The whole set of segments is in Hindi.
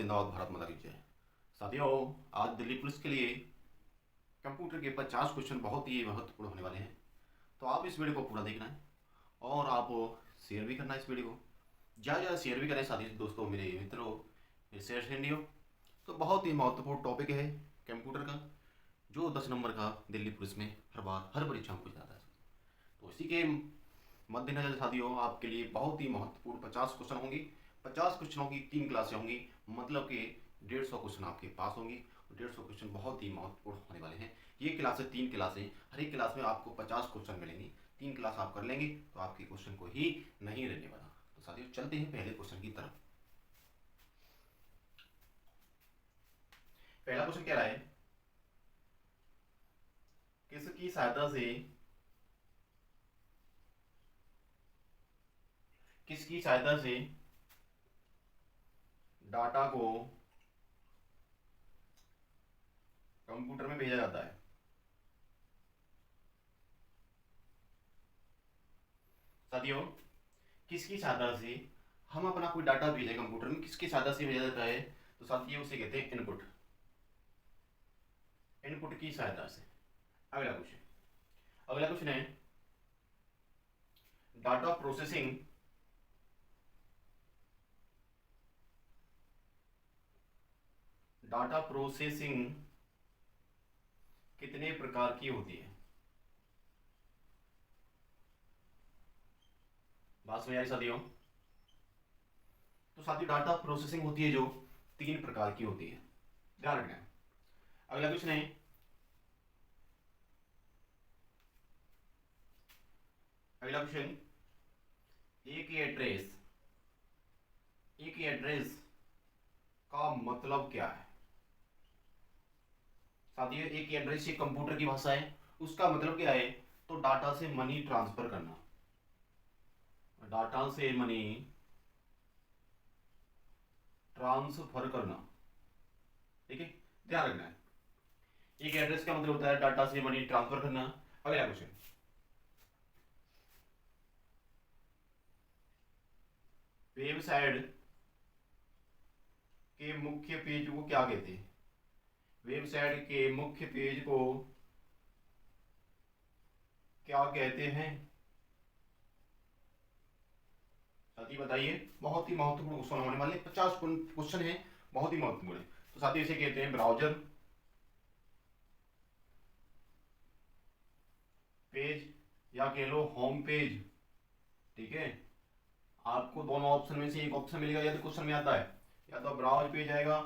जिंदाबाद, भारत माता की जय। साथियों, आज दिल्ली पुलिस के लिए कंप्यूटर के 50 क्वेश्चन बहुत ही महत्वपूर्ण होने वाले हैं। तो आप इस वीडियो को पूरा देखना है और आप शेयर भी करना है इस वीडियो को। ज़्यादा ज़्यादा शेयर भी करें साथी दोस्तों, मेरे मित्रों, मेरे शेयर फ्रेंडियों। तो बहुत ही महत्वपूर्ण टॉपिक है कंप्यूटर का, जो 10 नंबर का दिल्ली पुलिस में हर बार हर परीक्षा में पूछा जाता है। तो इसी के मद्देनजर साथियों, आपके लिए बहुत ही महत्वपूर्ण 50 क्वेश्चन होंगे। 50 क्वेश्चनों की 3 क्लासें होंगी, मतलब कि 150 क्वेश्चन आपके पास होंगे। 150 क्वेश्चन बहुत ही महत्वपूर्ण होने वाले हैं। ये क्लासें 3 क्लासें, हर एक क्लास में आपको 50 क्वेश्चन मिलेंगे। 3 क्लास आप कर लेंगे तो आपके क्वेश्चन को ही नहीं रहने वाला। तो साथियों, चलते हैं पहले क्वेश्चन की तरफ। पहला क्वेश्चन कह रहा है, किसकी सहायता से किसकी सहायता से डाटा को कंप्यूटर में भेजा जाता है। साथियों, किसकी सहायता से हम अपना कोई डाटा भेजें कंप्यूटर में, किसकी सहायता से भेजा जाता है? तो साथियों, उसे कहते हैं इनपुट। इनपुट की सहायता से। अगला क्वेश्चन है, डाटा प्रोसेसिंग डाटा प्रोसेसिंग कितने प्रकार की होती है? बात समझ आ रही साथियों? तो साथियों, डाटा प्रोसेसिंग होती है जो 3 प्रकार की होती है, ध्यान रखना है। अगला क्वेश्चन है, अगला क्वेश्चन, एक एड्रेस एक एड्रेस का मतलब क्या है? साथियों, एक एड्रेस ये कंप्यूटर की भाषा है, उसका मतलब क्या है? तो डाटा से मनी ट्रांसफर करना। डाटा से मनी ट्रांसफर करना, ठीक है, ध्यान रखना है। एक एड्रेस का मतलब होता है डाटा से मनी ट्रांसफर करना। अगला क्वेश्चन, वेबसाइट के मुख्य पेज को क्या कहते हैं? वेबसाइट के मुख्य पेज को क्या कहते हैं? साथी बताइए। बहुत ही महत्वपूर्ण क्वेश्चन होने वाले, 50 क्वेश्चन है, बहुत ही महत्वपूर्ण है। तो साथी इसे कहते हैं ब्राउजर पेज, या कह लो होम पेज, ठीक है। आपको दोनों ऑप्शन में से एक ऑप्शन मिलेगा, या तो क्वेश्चन में आता है या तो ब्राउज पेज आएगा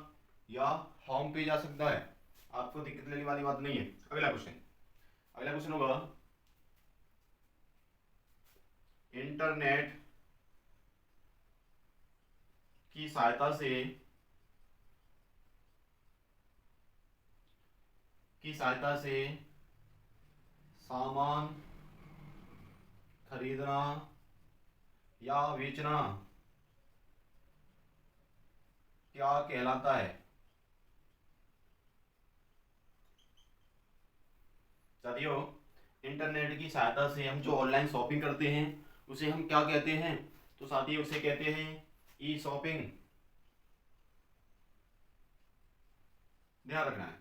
या होम पेज आ सकता है। आपको दिक्कत लेने वाली बात नहीं है। अगला क्वेश्चन होगा, इंटरनेट की सहायता से सामान खरीदना या बेचना क्या कहलाता है? साथियों, इंटरनेट की सहायता से हम जो ऑनलाइन शॉपिंग करते हैं उसे हम क्या कहते हैं? तो साथियों, उसे कहते हैं ई शॉपिंग। ध्यान रखना है,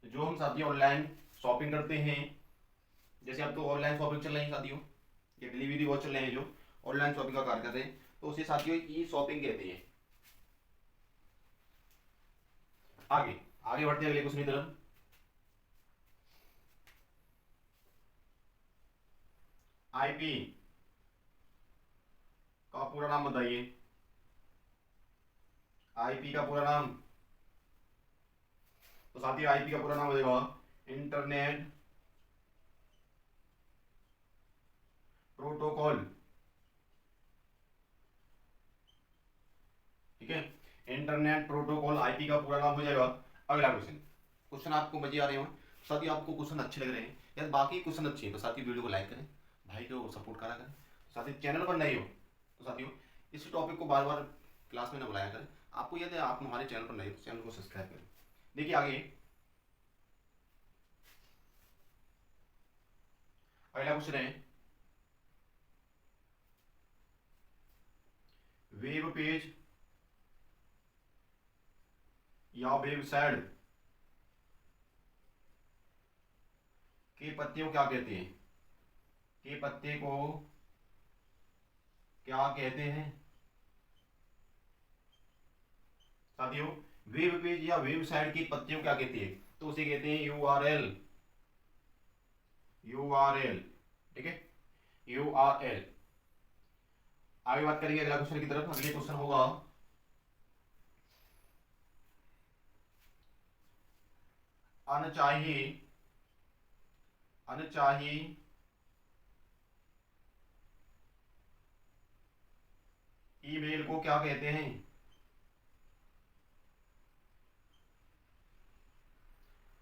जो हम साथियों ऑनलाइन शॉपिंग करते हैं, जैसे अब तो ऑनलाइन शॉपिंग चल रही है साथियों, ये डिलीवरी बहुत चल रहे हैं जो ऑनलाइन शॉपिंग का कार्य कर रहे हैं, तो उसे साथियों ई शॉपिंग कहते हैं। आगे आगे बढ़ते हैं अगले क्वेश्चन की तरफ। आईपी का पूरा नाम बताइए। आईपी का पूरा नाम, तो साथियों आईपी का पूरा नाम हो जाएगा इंटरनेट प्रोटोकॉल, ठीक है। इंटरनेट प्रोटोकॉल आईपी का पूरा नाम हो जाएगा। अगला क्वेश्चन, क्वेश्चन आपको मजे आ रहे हो, साथियों आपको क्वेश्चन अच्छे लग रहे हैं या बाकी क्वेश्चन अच्छे हैं, तो साथियों वीडियो को लाइक करें, भाई को सपोर्ट करा करें। साथियों, चैनल पर नए हो तो साथियों इस टॉपिक को बार बार क्लास में न बुलाया करें। आपको यदि आप हमारे चैनल पर नए हो तो चैनल को सब्सक्राइब करें। देखिए आगे, अगला क्वेश्चन है, वेब पेज या वेबसाइट के पत्ते को क्या कहते हैं? के पत्ते को क्या कहते हैं साथियों? वेब पेज या वेबसाइट की पत्तियों क्या कहती है? तो उसे कहते हैं यूआरएल। यूआरएल, ठीक है, यूआरएल। आगे बात करेंगे अगला क्वेश्चन की तरफ। अगले क्वेश्चन होगा अनचाही अनचाही ईमेल को क्या कहते हैं?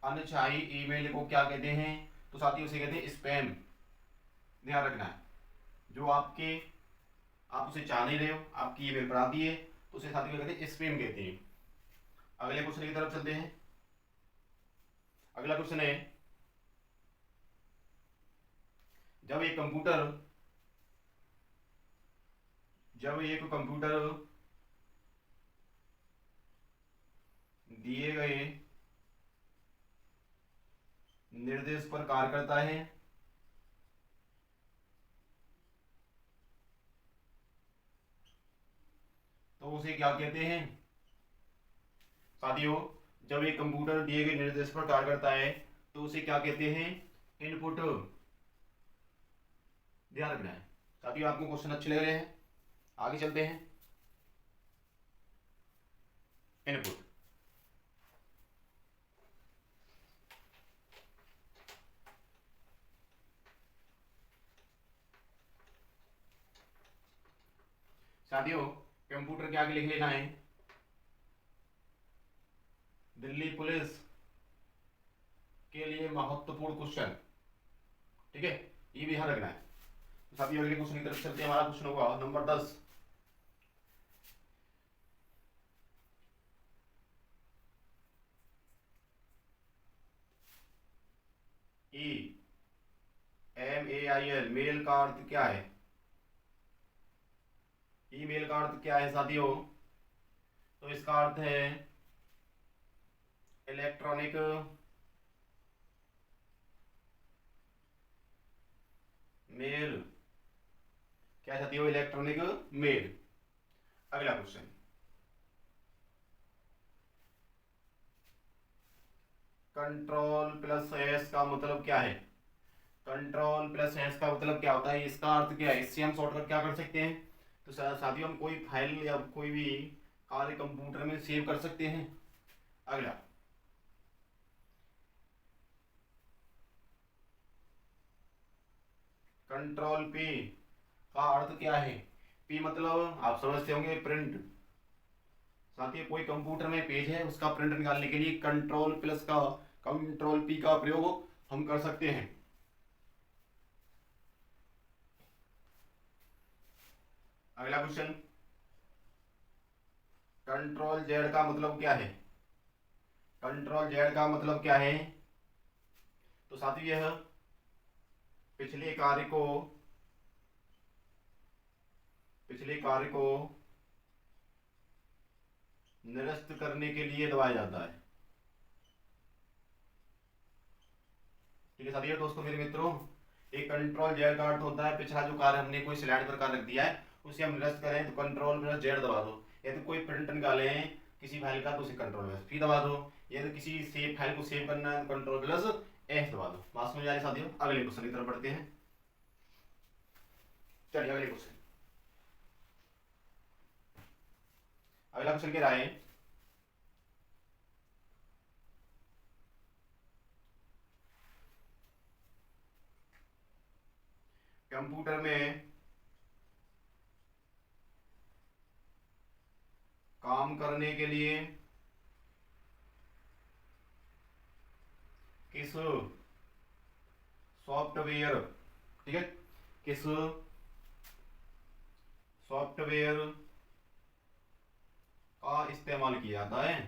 अनचाही ईमेल को क्या कहते हैं? तो साथियों उसे कहते हैं स्पैम। ध्यान रखना है, जो आप उसे चाह नहीं रहे हो, आपकी ईमेल पर आती है, तो उसे साथियों कहते हैं स्पैम कहते हैं। अगले क्वेश्चन की तरफ चलते हैं। अगला क्वेश्चन है, जब एक कंप्यूटर दिए गए निर्देश पर कार्य करता है तो उसे क्या कहते हैं? साथियों, जब एक कंप्यूटर दिए गए निर्देश पर कार्य करता है तो उसे क्या कहते हैं? इनपुट। ध्यान रखना है साथियों। आपको क्वेश्चन अच्छे लग रहे हैं? आगे चलते हैं। इनपुट, साथियों कंप्यूटर के आगे लिख लेना है दिल्ली पुलिस के लिए महत्वपूर्ण क्वेश्चन, ठीक है, ये भी ध्यान रखना है। तो साथियों अगले क्वेश्चन की तरफ चलते हैं। हमारा क्वेश्चन होगा number 10। E M A I L, mail का अर्थ क्या है? ईमेल का अर्थ क्या है साथियों? तो इसका अर्थ है इलेक्ट्रॉनिक मेल। क्या साथियों? Electronic mail. अगला क्वेश्चन, कंट्रोल प्लस एस का मतलब क्या है? कंट्रोल प्लस एस का मतलब क्या होता है? इसका अर्थ क्या है? इससे हम शॉर्टकट क्या कर सकते हैं? तो साथियों हम कोई फाइल या कोई भी कार्य कंप्यूटर में सेव कर सकते हैं। अगला, कंट्रोल पी का अर्थ क्या है? पी मतलब आप समझते होंगे प्रिंट। साथियों कोई कंप्यूटर में पेज है, उसका प्रिंट निकालने के लिए कंट्रोल पी का प्रयोग हम कर सकते हैं। अगला क्वेश्चन, कंट्रोल जेड का मतलब क्या है? कंट्रोल जेड का मतलब क्या है? तो साथियों यह पिछले कार्य को निरस्त करने के लिए दबाया जाता है। ठीक है साथियों, दोस्तों मेरे मित्रों, एक कंट्रोल जेड का अर्थ होता है पिछला जो कार्य हमने कोई स्लाइड पर कार्य रख दिया है उसे हम निरस्त करें तो कंट्रोल प्लस जेड दबा दो। यदि कोई प्रिंट निकाले हैं किसी फाइल का तो उसे कंट्रोल प्लस पी दबा दो। यदि किसी सेव फाइल को सेव करना है तो कंट्रोल प्लस एफ दबा दो। बात समझ आ रही साथियों? अगले क्वेश्चन की तरफ बढ़ते हैं। चलिए अगले क्वेश्चन। अगला क्वेश्चन क्या रहा है? कंप्यूटर में काम करने के लिए किस सॉफ्टवेयर, ठीक है, किस सॉफ्टवेयर का इस्तेमाल किया जाता है?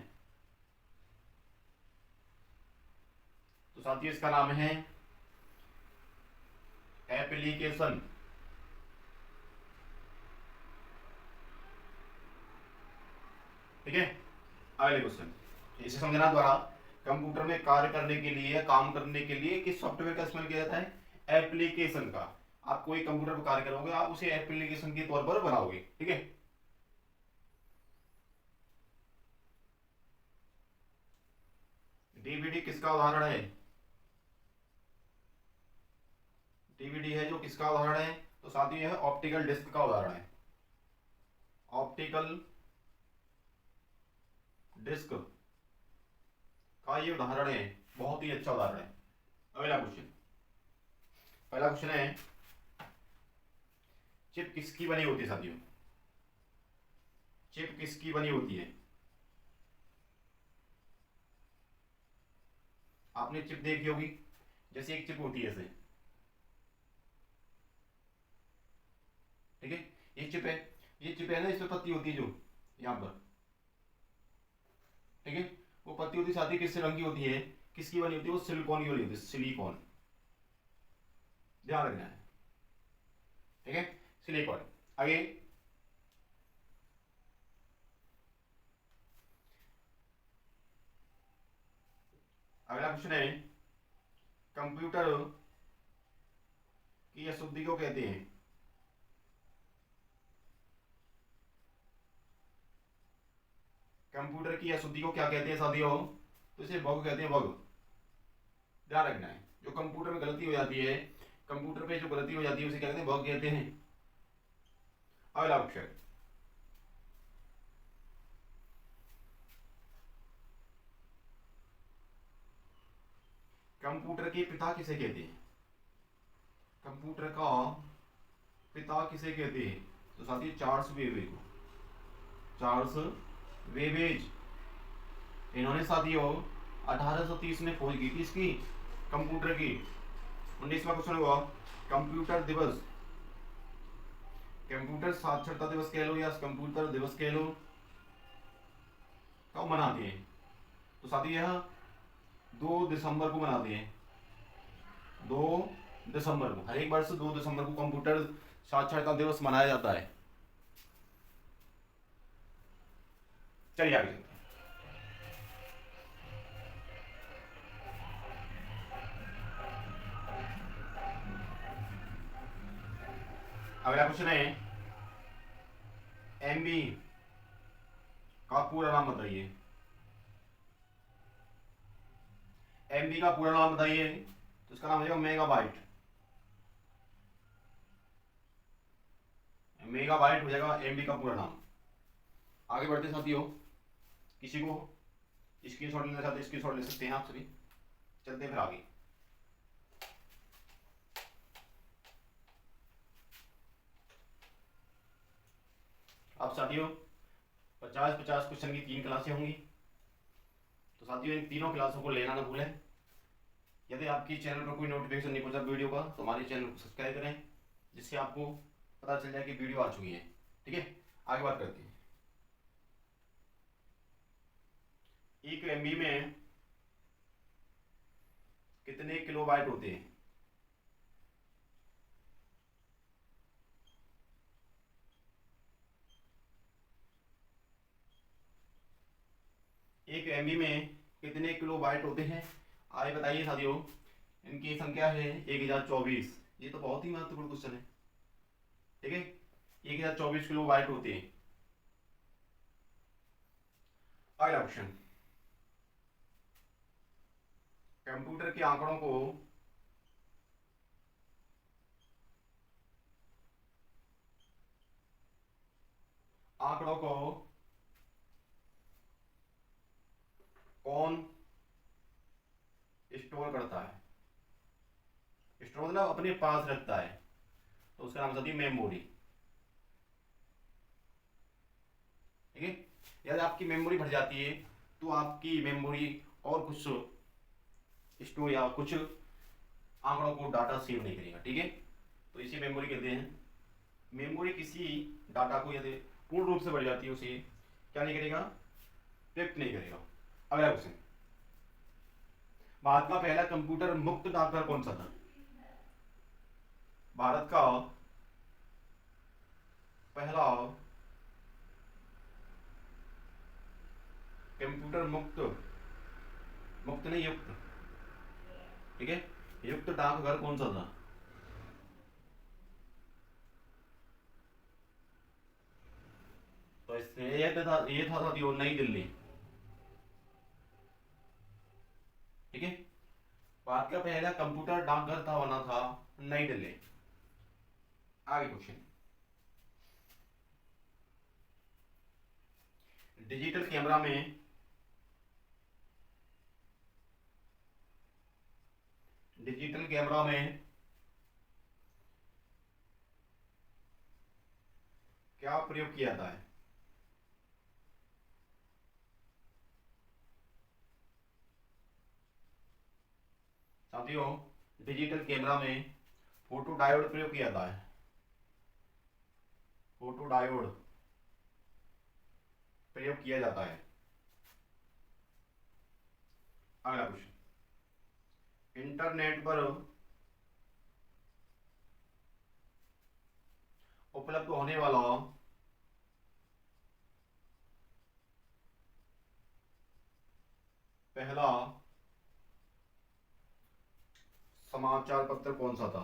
तो साथियों इसका नाम है एप्लीकेशन। ठीक है, अगले क्वेश्चन, इसे समझना द्वारा कंप्यूटर में कार्य करने के लिए या काम करने के लिए किस सॉफ्टवेयर का इस्तेमाल किया जाता है, एप्लीकेशन का। आप कोई कंप्यूटर पर कार्य करोगे आप उसे एप्लीकेशन के तौर पर बनाओगे, ठीक है। डीवीडी किसका उदाहरण है, डीवीडी है जो किसका उदाहरण है, तो साथियों यह ऑप्टिकल डिस्क का उदाहरण है, ऑप्टिकल डिस्क का ये उदाहरण है, बहुत ही अच्छा उदाहरण है। अगला क्वेश्चन, पहला क्वेश्चन है चिप किसकी बनी होती है साथियों, चिप किसकी बनी होती है। आपने चिप देखी होगी, जैसे एक चिप होती है ऐसे, ठीक है, ये चिप है, ये चिप है ना, इसमें पत्ती होती है जो यहाँ पर, ठीक है, वो पत्ती होती है साथी किस रंग की होती है, किसकी बनी होती है, वो सिलिकॉन की बनी होती है, सिलिकॉन, ध्यान रखना है, ठीक है, सिलिकॉन। आगे अगला क्वेश्चन है कंप्यूटर की अशुद्धि को कहते हैं, कंप्यूटर की अशुद्धि को क्या कहते हैं साथियों, तो इसे बग कहते हैं, बग, ध्यान रखना है। जो कंप्यूटर में गलती हो जाती है, कंप्यूटर पे जो गलती हो जाती है उसे क्या कहते हैं, बग कहते हैं। अगला क्वेश्चन, कंप्यूटर के पिता किसे कहते हैं, कंप्यूटर का पिता किसे कहते हैं, तो साथी चार्ल्स बेबेज को, चार्ल्स बेबेज, इन्होंने साथियों 1830 में खोज की थी इसकी, कंप्यूटर की। 19वां क्वेश्चन हुआ कंप्यूटर दिवस, कंप्यूटर साक्षरता दिवस कह लो या कंप्यूटर दिवस कह लो, कब मनाते हैं, तो साथी यह 2 दिसंबर को मनाते हैं, 2 दिसंबर को, हर एक वर्ष 2 दिसंबर को कंप्यूटर साक्षरता दिवस मनाया जाता है। चलिए आगे चलते हैं। अगला क्वेश्चन है एमबी का पूरा नाम बताइए, एमबी का पूरा नाम बताइए, तो इसका नाम हो जाएगा मेगाबाइट, मेगाबाइट हो जाएगा एमबी का पूरा नाम। आगे बढ़ते साथियों, किसी को स्क्रीनशॉट लेना चाहते स्क्रीनशॉट ले सकते हैं आप सभी, चलते हैं फिर आगे। अब साथियों 50-50 क्वेश्चन की 3 क्लासें होंगी, तो साथियों इन तीनों क्लासों को लेना ना भूलें। यदि आपकी चैनल पर कोई नोटिफिकेशन नहीं पहुंचा वीडियो का, तो हमारे चैनल को सब्सक्राइब करें, जिससे आपको पता चल जाए कि वीडियो आ चुकी है, ठीक है। आगे बात करते हैं। एक एमबी में कितने किलोबाइट होते हैं, एक एमबी में कितने किलोबाइट होते हैं, आगे बताइए साथियों। इनकी संख्या है 1024, ये तो बहुत ही महत्वपूर्ण क्वेश्चन है, ठीक है, 1024 किलोबाइट होते हैं। अगला क्वेश्चन, कंप्यूटर के आंकड़ों को कौन स्टोर करता है, स्टोर मतलब अपने पास रखता है, तो उसका नाम होती है मेमोरी, ठीक है। यदि आपकी मेमोरी भर जाती है तो आपकी मेमोरी और कुछ स्टोर या कुछ आंकड़ों को डाटा सेव नहीं करेगा, ठीक है, तो इसी मेमोरी कहते हैं। मेमोरी किसी डाटा को यदि पूर्ण रूप से भर जाती है उसे क्या नहीं करेगा, व्यक्त नहीं करेगा। अगला क्वेश्चन, भारत का पहला कंप्यूटर मुक्त डाकघर कौन सा था, भारत का पहला कंप्यूटर मुक्त, मुक्त नहीं युक्त, ठीक है। युक्त डाकघर कौन सा था? तो इसमें ये था साथियों नई दिल्ली, ठीक है। भारत का पहला कंप्यूटर डाकघर था बना था नई दिल्ली। आगे क्वेश्चन, डिजिटल कैमरा में डिजिटल कैमरा में क्या प्रयोग किया जाता है? साथियों डिजिटल कैमरा में फोटो डायोड प्रयोग किया जाता है, फोटो डायोड प्रयोग किया जाता है। अगला क्वेश्चन, इंटरनेट पर उपलब्ध होने वाला पहला समाचार पत्र कौन सा था?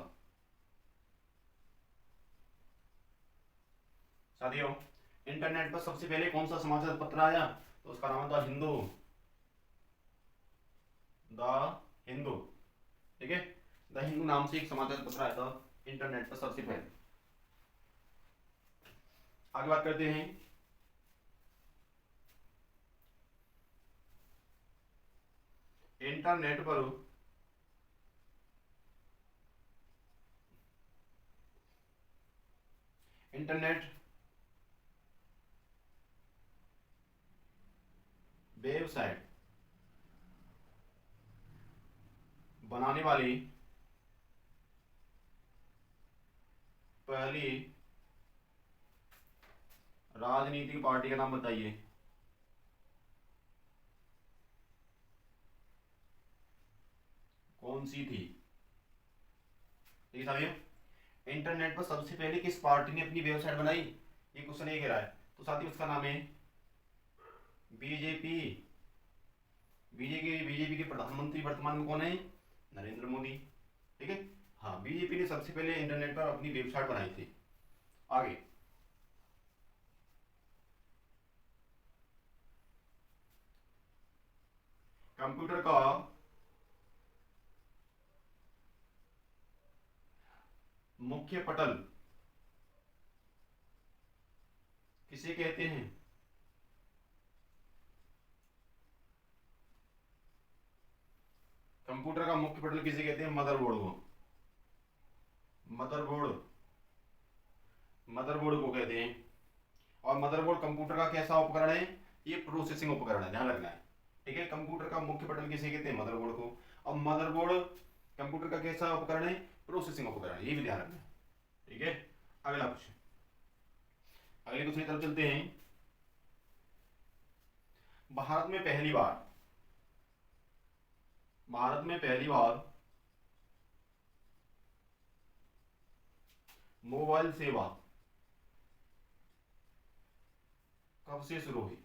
साथियों इंटरनेट पर सबसे पहले कौन सा समाचार पत्र आया? तो उसका नाम था हिंदू, द हिंदू, ठीक है। द हिंदू नाम से एक समाचार पत्र आया था इंटरनेट पर सबसे पहले। आगे बात करते हैं, इंटरनेट पर इंटरनेट वेबसाइट बनाने वाली पहली राजनीतिक पार्टी का नाम बताइए। कौन सी थी? ठीक है साथियों, इंटरनेट पर सबसे पहले किस पार्टी ने अपनी वेबसाइट बनाई, ये क्वेश्चन ये कह रहा है। तो साथियों उसका नाम है बीजेपी। बीजेपी के प्रधानमंत्री वर्तमान में कौन है? नरेंद्र मोदी, ठीक है। हाँ बीजेपी ने सबसे पहले इंटरनेट पर अपनी वेबसाइट बनाई थी। आगे, कंप्यूटर का मुख्य पटल किसे कहते हैं? कंप्यूटर का मुख्य पटल किसे कहते हैं? मदरबोर्ड को, मदरबोर्ड, मदरबोर्ड को कहते हैं। और मदरबोर्ड कंप्यूटर का कैसा उपकरण है? ये प्रोसेसिंग उपकरण है, ध्यान रखना है, ठीक है। कंप्यूटर का मुख्य पटल किसे कहते हैं? मदरबोर्ड को। और मदरबोर्ड कंप्यूटर का कैसा उपकरण है? प्रोसेसिंग उपकरण है, ये भी ध्यान रखना है, ठीक है। अगला क्वेश्चन, अगले क्वेश्चन की तरफ चलते हैं। भारत में पहली बार भारत में पहली बार मोबाइल सेवा कब से शुरू हुई?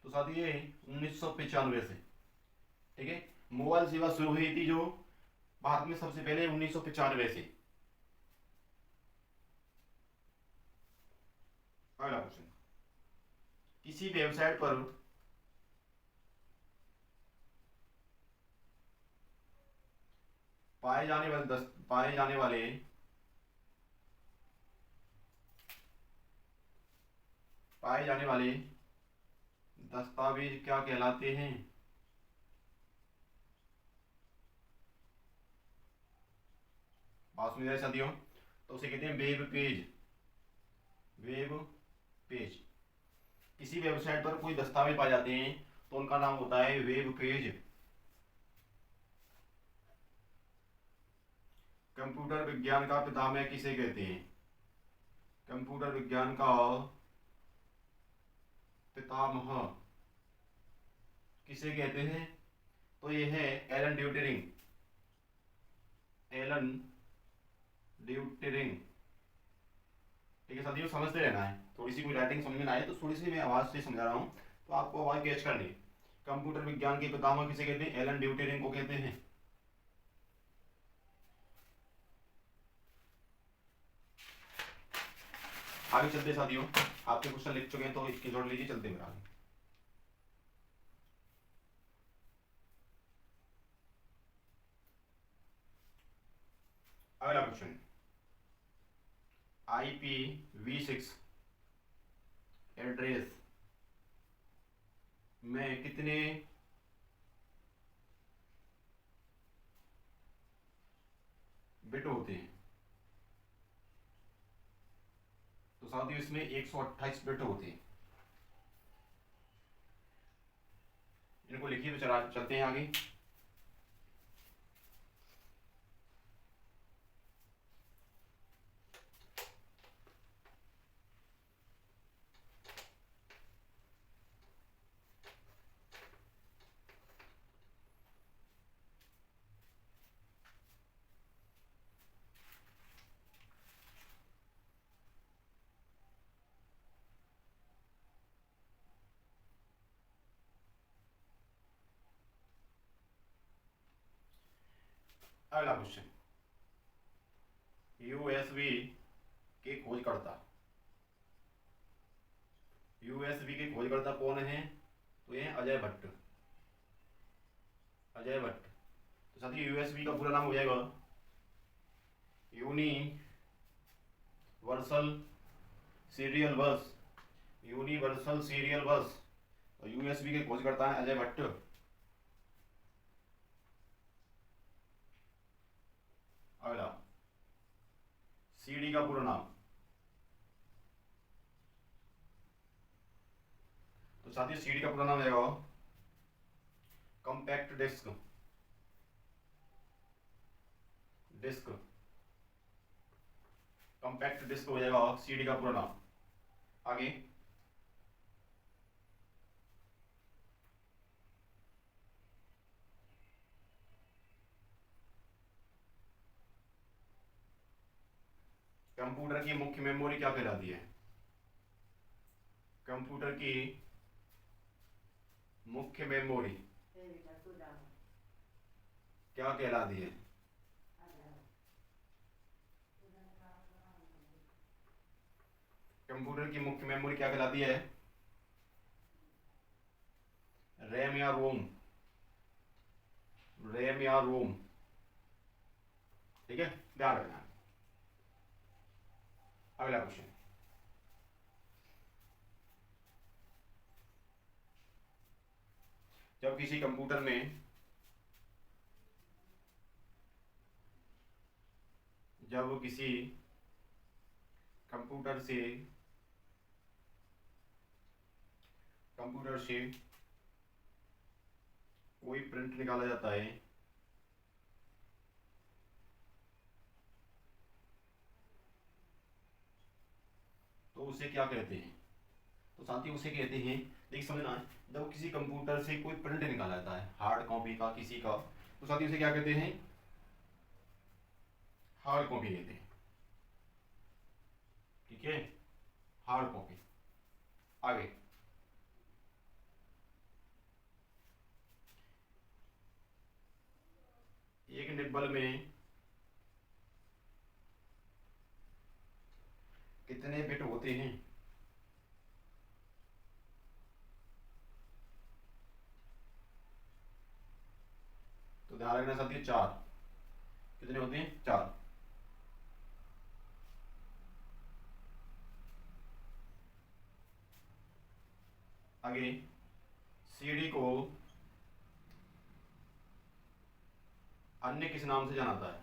तो साथ ये 1995 से, ठीक है। मोबाइल सेवा शुरू हुई थी जो भारत में सबसे पहले 1995 से। अगला क्वेश्चन, किसी वेबसाइट पर पाए जाने वाले दस्तावेज क्या कहलाते हैं? बात सुन रहे साथियों, तो उसे कहते हैं वेब पेज, वेब पेज। किसी वेबसाइट पर कोई दस्तावेज पाए जाते हैं तो उनका नाम होता है वेब पेज। कंप्यूटर विज्ञान का पितामह किसे कहते हैं? कंप्यूटर विज्ञान का पितामह किसे कहते हैं? तो ये है एलन ड्यूटरिंग, एलन ड्यूटरिंग, ठीक है साथियों, समझते रहना है। थोड़ी सी कोई राइटिंग समझ में ना आए तो थोड़ी सी मैं आवाज़ से समझा रहा हूँ, तो आपको आवाज़ कैच करनी है। कंप्यूटर विज्ञान के पितामह किसे कहते हैं? एलन ड्यूटेरियम को कहते हैं। आगे चलते साथियों, आपके क्वेश्चन लिख चुके हैं तो इसकी जोड़ लीजिए, चलते मेरे आगे। अगला क्वेश्चन, IPv6 एड्रेस में कितने बिट होते हैं? तो साथियों इसमें 128 बिट होते हैं। इनको लिखिए तो चला चलते हैं आगे। अगला क्वेश्चन, USB के खोजकर्ता, USB के खोजकर्ता कौन है? तो ये अजय भट्ट, अजय भट्ट। तो साथियों USB का पूरा नाम हो जाएगा यूनिवर्सल सीरियल बस, यूनिवर्सल सीरियल बस। और USB के खोजकर्ता है अजय भट्ट। अगला, CD का पूरा नाम। तो साथियों CD का पूरा नाम रहेगा compact disc, disc, compact disc हो जाएगा CD का पूरा नाम। आगे, कंप्यूटर की मुख्य मेमोरी क्या कहलाती है? कंप्यूटर की मुख्य मेमोरी क्या कहलाती है? कंप्यूटर की मुख्य मेमोरी क्या कहलाती है? रैम या रोम, रैम या रोम। ठीक है, ध्यान रखना। अगला क्वेश्चन, जब किसी कंप्यूटर में जब किसी कंप्यूटर से कोई प्रिंट निकाला जाता है तो उसे क्या कहते हैं? तो साथियों उसे कहते हैं, देख समझना है, जब किसी कंप्यूटर से कोई प्रिंट निकाला जाता है हार्ड कॉपी का किसी का, तो साथियों उसे क्या कहते हैं? हार्ड कॉपी कहते हैं। ठीक है, हार्ड कॉपी। आगे, एक निब्बल में कितने बिट होते हैं? तो ध्यान रखना साथियों, 4। कितने होते हैं? 4। आगे, CD को अन्य किस नाम से जाना जाता है?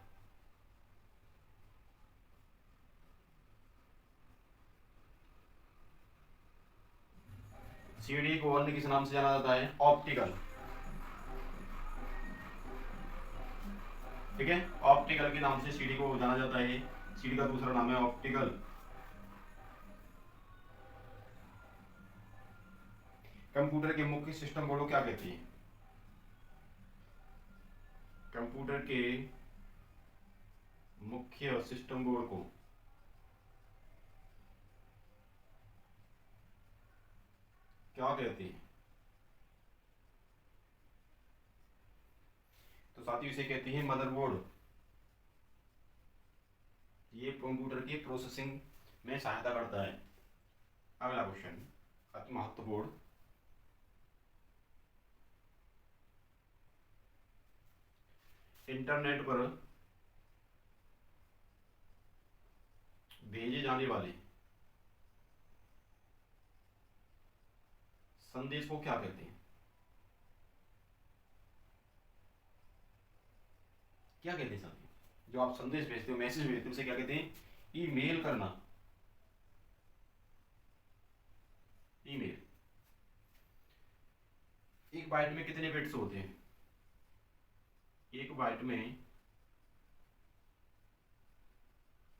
CD को अन्य किस नाम से जाना जाता है? ऑप्टिकल। ठीक है, ऑप्टिकल के नाम से CD को जाना जाता है। CD का दूसरा नाम है ऑप्टिकल। कंप्यूटर के मुख्य सिस्टम बोर्ड को क्या कहती है? कंप्यूटर के मुख्य सिस्टम बोर्ड को क्या कहते हैं? तो साथियों इसे कहते हैं मदरबोर्ड। ये कंप्यूटर की प्रोसेसिंग में सहायता करता है। अगला क्वेश्चन अति महत्वपूर्ण, इंटरनेट पर भेजे जाने वाले संदेश को क्या कहते हैं? क्या कहते हैं साथियों? जो आप संदेश भेजते हो, मैसेज भेजते हो, उसे क्या कहते हैं? ईमेल करना। ईमेल। एक बाइट में कितने बिट्स होते हैं? एक बाइट में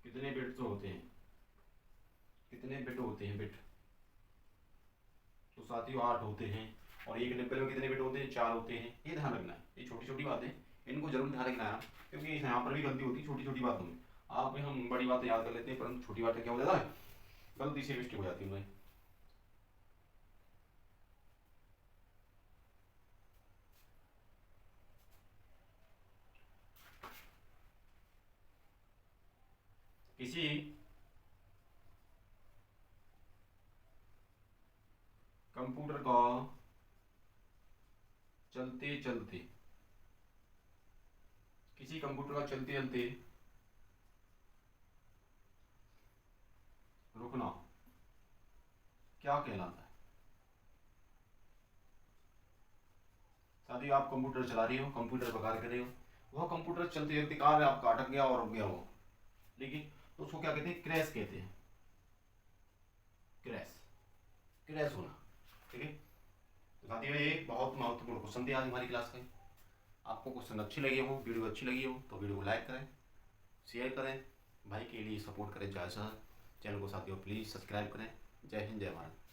कितने बिट्स होते हैं? कितने बिट होते हैं? बिट तो साथियों 8 होते हैं। और एक निब्बल में कितने बिट होते हैं? 4 होते हैं। ये ध्यान रखना है, ये छोटी छोटी बातें, इनको जरूर ध्यान रखना है, क्योंकि यहाँ पर भी गलती होती है छोटी छोटी बातों में। आप भी हम बड़ी बातें याद कर लेते हैं, परंतु छोटी बातें क्या हो जाता है, गलती से मिस्टेक हो जाती है उनमें। किसी कंप्यूटर का चलते चलते, किसी कंप्यूटर का चलते चलते रुकना क्या कहलाता है? साथियों आप कंप्यूटर चला रही हो, कंप्यूटर पर कार्य कर रहे हो, वह कंप्यूटर चलते चलते कार्य आपका अटक गया और रुक गया हो, लेकिन तो उसको क्या कहते हैं? क्रैश कहते हैं। क्रैश, क्रैश होना। ठीक है। तो साथियों ये बहुत महत्वपूर्ण क्वेश्चन थे आज हमारी क्लास में। आपको क्वेश्चन अच्छी लगी हो, वीडियो अच्छी लगी हो तो वीडियो को लाइक करें, शेयर करें, भाई के लिए सपोर्ट करें, जय सर। चैनल को साथियों प्लीज़ सब्सक्राइब करें। जय हिंद, जय भारत।